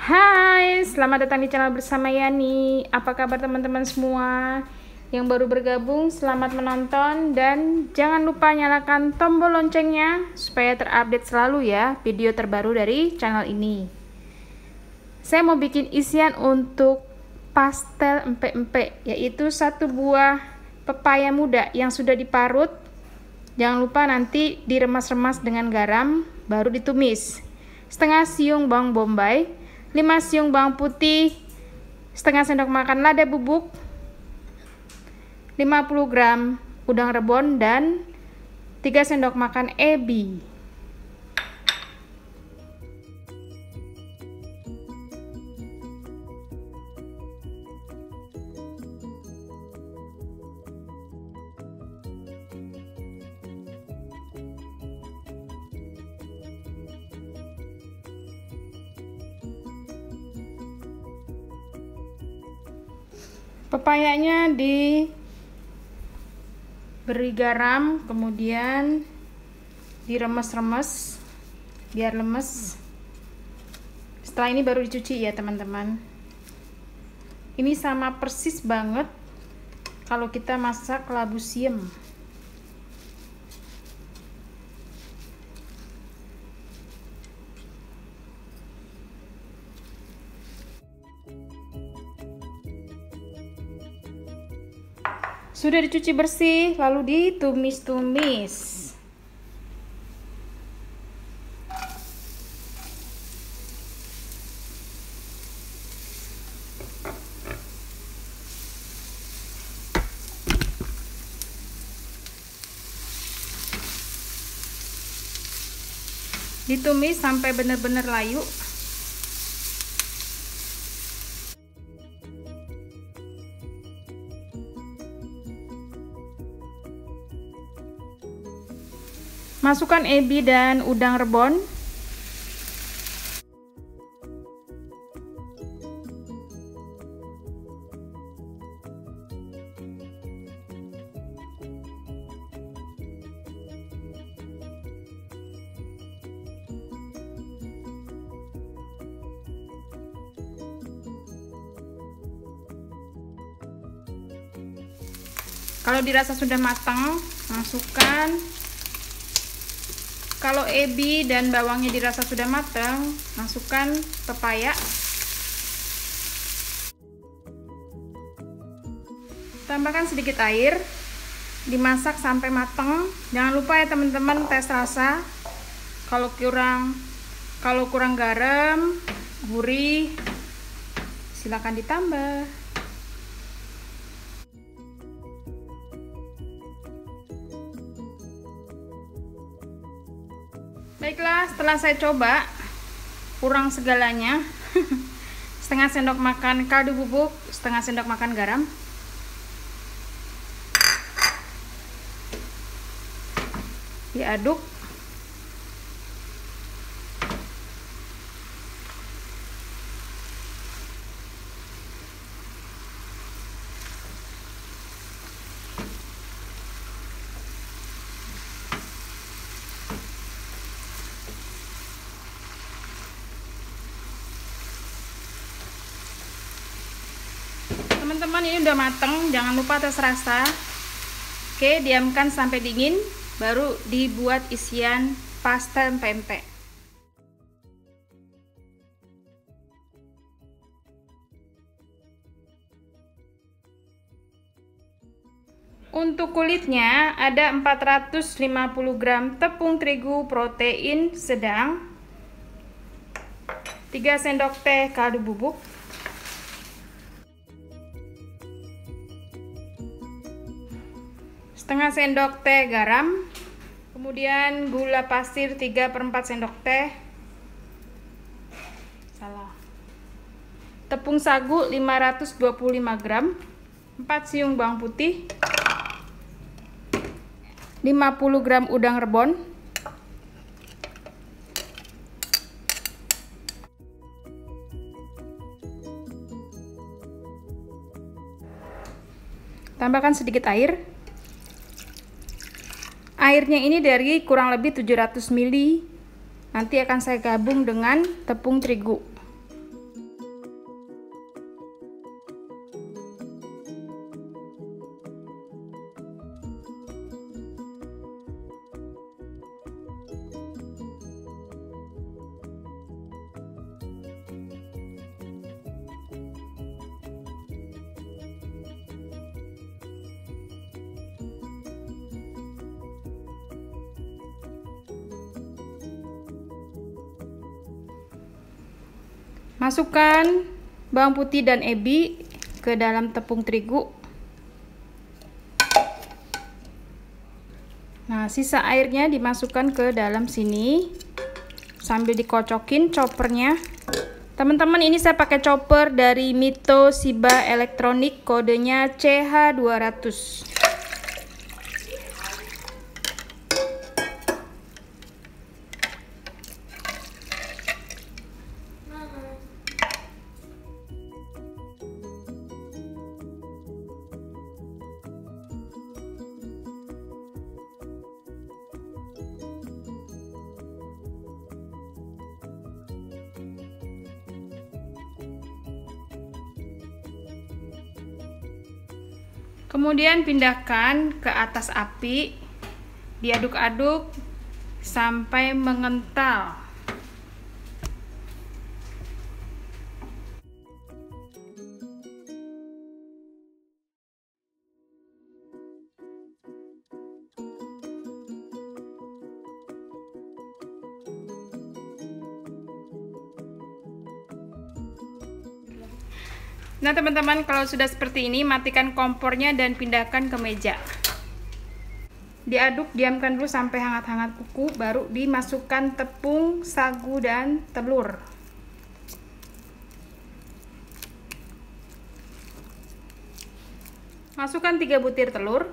Hai, selamat datang di channel bersama Yani. Apa kabar teman-teman semua? Yang baru bergabung, selamat menonton. Dan jangan lupa nyalakan tombol loncengnya supaya terupdate selalu ya video terbaru dari channel ini. Saya mau bikin isian untuk pastel empek-empek, yaitu satu buah pepaya muda yang sudah diparut. Jangan lupa nanti diremas-remas dengan garam, baru ditumis. Setengah siung bawang bombay, 5 siung bawang putih, setengah sendok makan lada bubuk, 50 gram udang rebon, dan 3 sendok makan ebi. Pepayanya diberi garam, kemudian diremes-remes biar lemes. Setelah ini baru dicuci ya teman-teman. Ini sama persis banget kalau kita masak labu siam. Sudah dicuci bersih, lalu ditumis-tumis. Ditumis sampai benar-benar layu. Masukkan ebi dan udang rebon. Kalau dirasa sudah matang, masukkan. Kalau ebi dan bawangnya dirasa sudah matang, masukkan pepaya. Tambahkan sedikit air, dimasak sampai matang. Jangan lupa ya teman-teman, tes rasa. Kalau kurang garam, gurih, silakan ditambah. Baiklah, setelah saya coba, kurang segalanya. Setengah sendok makan kaldu bubuk, setengah sendok makan garam. Diaduk. Teman-teman, ini udah mateng, jangan lupa tes rasa. Oke, diamkan sampai dingin, baru dibuat isian pastel empek-empek. Untuk kulitnya ada 450 gram tepung terigu protein sedang, 3 sendok teh kaldu bubuk, setengah sendok teh garam, kemudian gula pasir 3/4 sendok teh, tepung sagu 525 gram, 4 siung bawang putih, 50 gram udang rebon, tambahkan sedikit air. Airnya ini dari kurang lebih 700 ml. Nanti akan saya gabung dengan tepung terigu. Masukkan bawang putih dan ebi ke dalam tepung terigu. Nah, sisa airnya dimasukkan ke dalam sini sambil dikocokin choppernya. Teman-teman, ini saya pakai chopper dari Mito Shiba Electronic, kodenya CH200. Kemudian pindahkan ke atas api, diaduk-aduk sampai mengental. Nah teman-teman, kalau sudah seperti ini, matikan kompornya dan pindahkan ke meja. Diaduk, diamkan dulu sampai hangat-hangat kuku, baru dimasukkan tepung, sagu, dan telur. Masukkan 3 butir telur.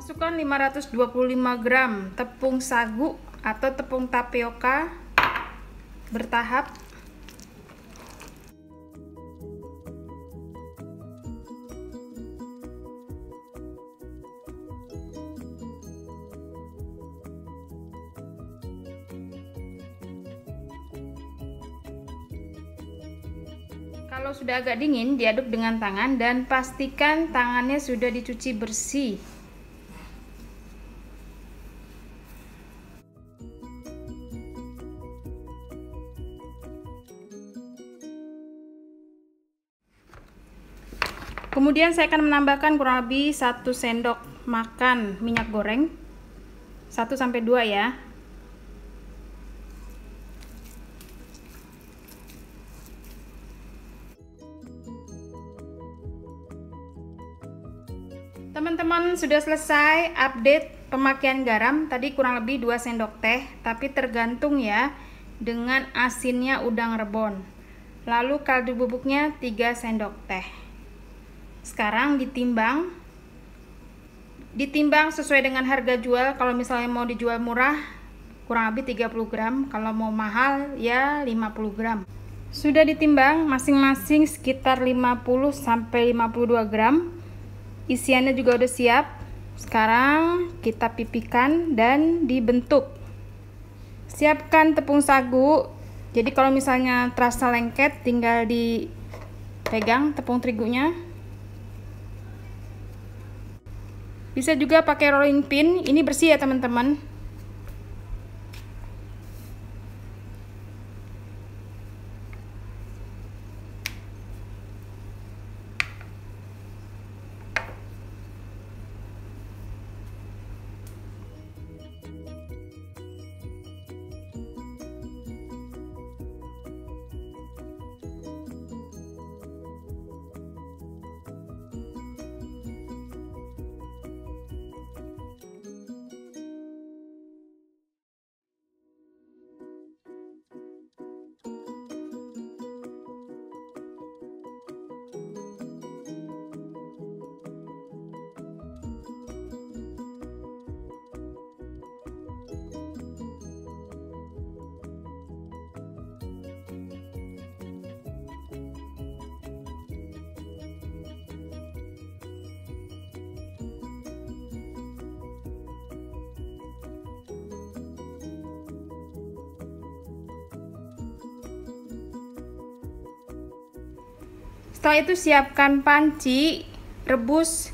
Masukkan 525 gram tepung sagu atau tepung tapioka bertahap. Kalau sudah agak dingin, diaduk dengan tangan dan pastikan tangannya sudah dicuci bersih. Kemudian saya akan menambahkan kurang lebih 1 sendok makan minyak goreng, 1-2 ya. Teman-teman, sudah selesai update pemakaian garam. Tadi kurang lebih 2 sendok teh, tapi tergantung ya dengan asinnya udang rebon. Lalu kaldu bubuknya 3 sendok teh. Sekarang ditimbang sesuai dengan harga jual. Kalau misalnya mau dijual murah kurang lebih 30 gram, kalau mau mahal ya 50 gram. Sudah ditimbang masing-masing sekitar 50-52 gram. Isiannya juga udah siap. Sekarang kita pipihkan dan dibentuk. Siapkan tepung sagu. Jadi kalau misalnya terasa lengket, tinggal dipegang tepung terigunya. Bisa juga pakai rolling pin, ini bersih ya teman-teman. Setelah itu siapkan panci rebus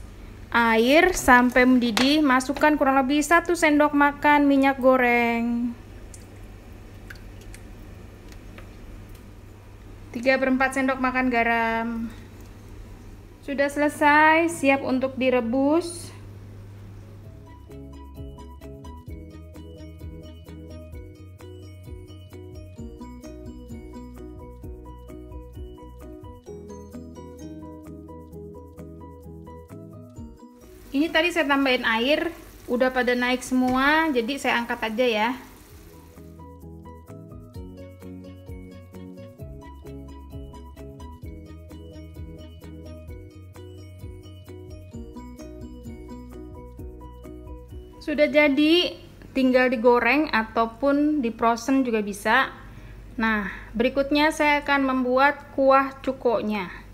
air sampai mendidih, masukkan kurang lebih 1 sendok makan minyak goreng, 3/4 sendok makan garam. Sudah selesai, siap untuk direbus. Ini tadi saya tambahin air, udah pada naik semua, jadi saya angkat aja ya. Sudah jadi, tinggal digoreng ataupun di frozen juga bisa. Nah, berikutnya saya akan membuat kuah cukonya.